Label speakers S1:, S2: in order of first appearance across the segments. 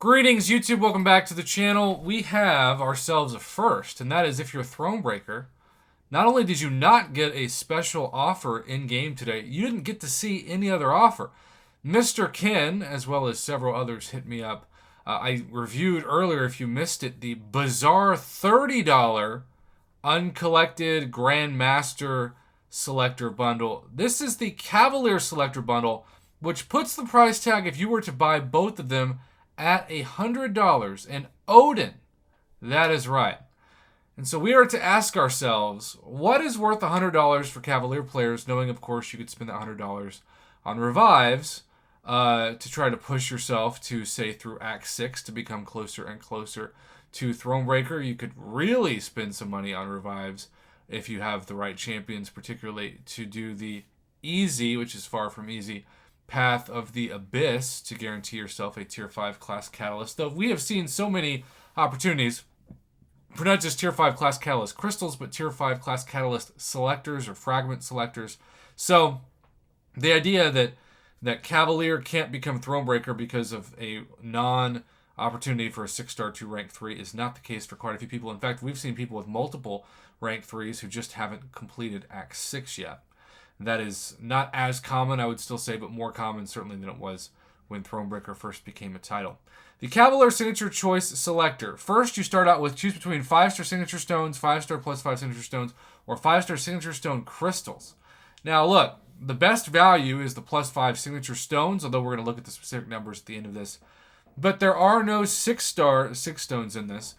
S1: Greetings, YouTube. Welcome back to the channel. We have ourselves a first, and that is if you're a Thronebreaker, not only did you not get a special offer in-game today, you didn't get to see any other offer. Mr. Ken, as well as several others, hit me up. I reviewed earlier, if you missed it, the bizarre $30 uncollected Grandmaster Selector Bundle. This is the Cavalier Selector Bundle, which puts the price tag, if you were to buy both of them, at $100. And Odin, that is right. And so we are to ask ourselves, what is worth $100 for Cavalier players, knowing, of course, you could spend that $100 on revives to try to push yourself to, say, through Act 6 to become closer and closer to Thronebreaker. You could really spend some money on revives if you have the right champions, particularly to do the easy, which is far from easy, path of the Abyss to guarantee yourself a Tier 5 class Catalyst. Though we have seen so many opportunities for not just Tier 5 class Catalyst crystals, but Tier 5 class Catalyst selectors or fragment selectors. So the idea that Cavalier can't become Thronebreaker because of a non-opportunity for a 6-star to rank 3 is not the case for quite a few people. In fact, we've seen people with multiple rank 3s who just haven't completed Act 6 yet. That is not as common, I would still say, but more common certainly than it was when Thronebreaker first became a title. The Cavalier Signature Choice Selector. First, you start out with choose between 5-star Signature Stones, 5-star plus 5 Signature Stones, or 5-star Signature Stone Crystals. Now, look, the best value is the plus 5 Signature Stones, although we're going to look at the specific numbers at the end of this. But there are no 6-star 6 stones in this.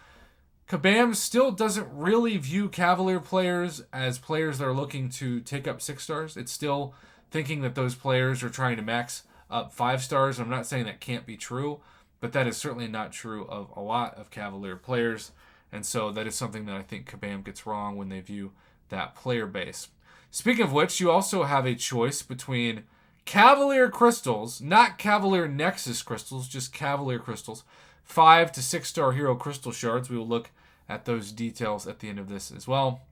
S1: Kabam still doesn't really view Cavalier players as players that are looking to take up 6 stars. It's still thinking that those players are trying to max up 5 stars. I'm not saying that can't be true, but that is certainly not true of a lot of Cavalier players. And so that is something that I think Kabam gets wrong when they view that player base. Speaking of which, you also have a choice between Cavalier crystals, not Cavalier Nexus crystals, just Cavalier crystals, 5 to 6-star hero crystal shards. We will look at those details at the end of this as well.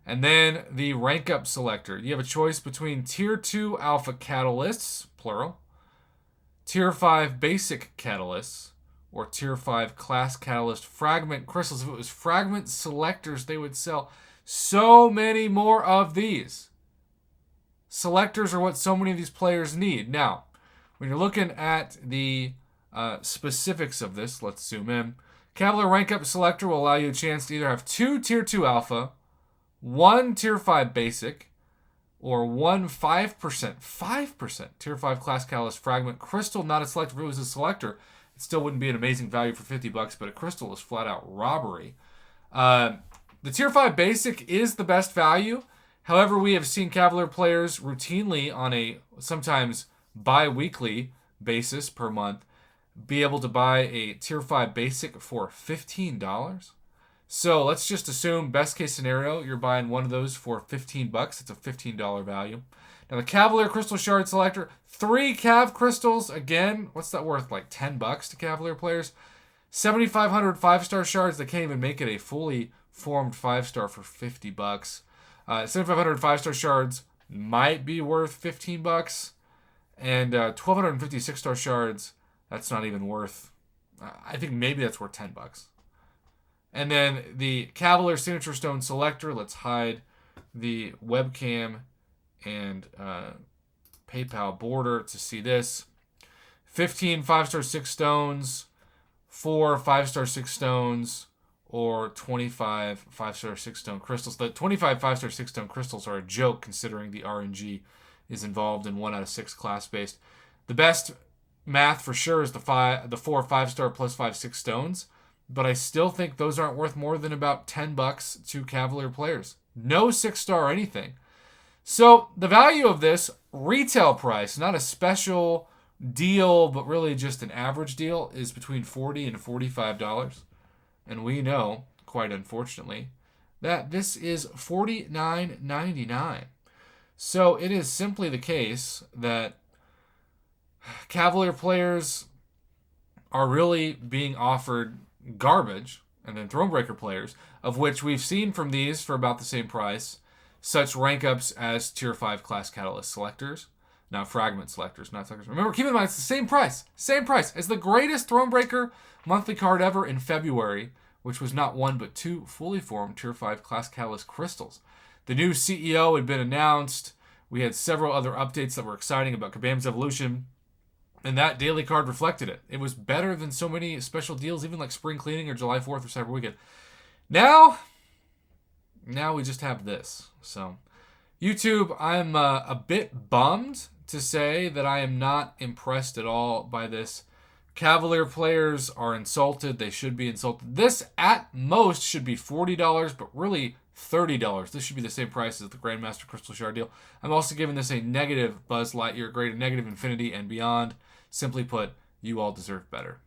S1: And then the rank up selector. You have a choice between Tier 2 Alpha Catalysts, plural, Tier 5 Basic Catalysts, or Tier 5 Class Catalyst Fragment Crystals. If it was Fragment Selectors, they would sell so many more of these. Selectors are what so many of these players need. Now, when you're looking at the specifics of this, let's zoom in. Cavalier Rank Up Selector will allow you a chance to either have 2 Tier 2 Alpha, 1 Tier 5 Basic, or 1 5% Tier 5 Class Catalyst Fragment Crystal. Not a selector. If it was a selector, it still wouldn't be an amazing value for $50, but a crystal is flat out robbery. The Tier 5 Basic is the best value. However, we have seen Cavalier players routinely on a sometimes bi-weekly basis per month be able to buy a Tier 5 Basic for $15. So let's just assume, best case scenario, you're buying one of those for $15. It's a $15 value. Now the Cavalier Crystal Shard Selector, 3 Cav Crystals. Again, what's that worth? Like $10 to Cavalier players. 7,500 5-star shards. They can't even make it a fully formed 5-star for $50. 7,500 5-star shards might be worth $15. And 1,250 6-star shards, that's not even worth, I think maybe that's worth $10. And then the Cavalier Signature Stone Selector, let's hide the webcam and PayPal border to see this. 15 5-star 6 stones, 4 5-star 6 stones, or 25 5-star 6 stone crystals. The 25 5-star 6 stone crystals are a joke considering the RNG is involved in 1 out of 6 class-based. The best math for sure is the 4 5-star plus 5 6 stones, but I still think those aren't worth more than about $10 to Cavalier players. No 6-star or anything. So the value of this retail price, not a special deal, but really just an average deal, is between $40 and $45. And we know, quite unfortunately, that this is $49.99. So it is simply the case that Cavalier players are really being offered garbage, and then Thronebreaker players, of which we've seen from these for about the same price, such rank ups as Tier 5 Class Catalyst Selectors, Now, fragment selectors, not selectors. Remember, keep in mind, it's the same price. Same price as the greatest Thronebreaker monthly card ever in February, which was not one but two fully formed Tier 5 Class Catalyst crystals. The new CEO had been announced. We had several other updates that were exciting about Kabam's evolution, and that daily card reflected it. It was better than so many special deals, even like Spring Cleaning or July 4th or Cyber Weekend. Now we just have this. So, YouTube, I'm a bit bummed to say that I am not impressed at all by this. Cavalier players are insulted. They should be insulted. This, at most, should be $40, but really $30. This should be the same price as the Grandmaster Crystal Shard deal. I'm also giving this a negative Buzz Lightyear grade, a negative Infinity and beyond. Simply put, you all deserve better.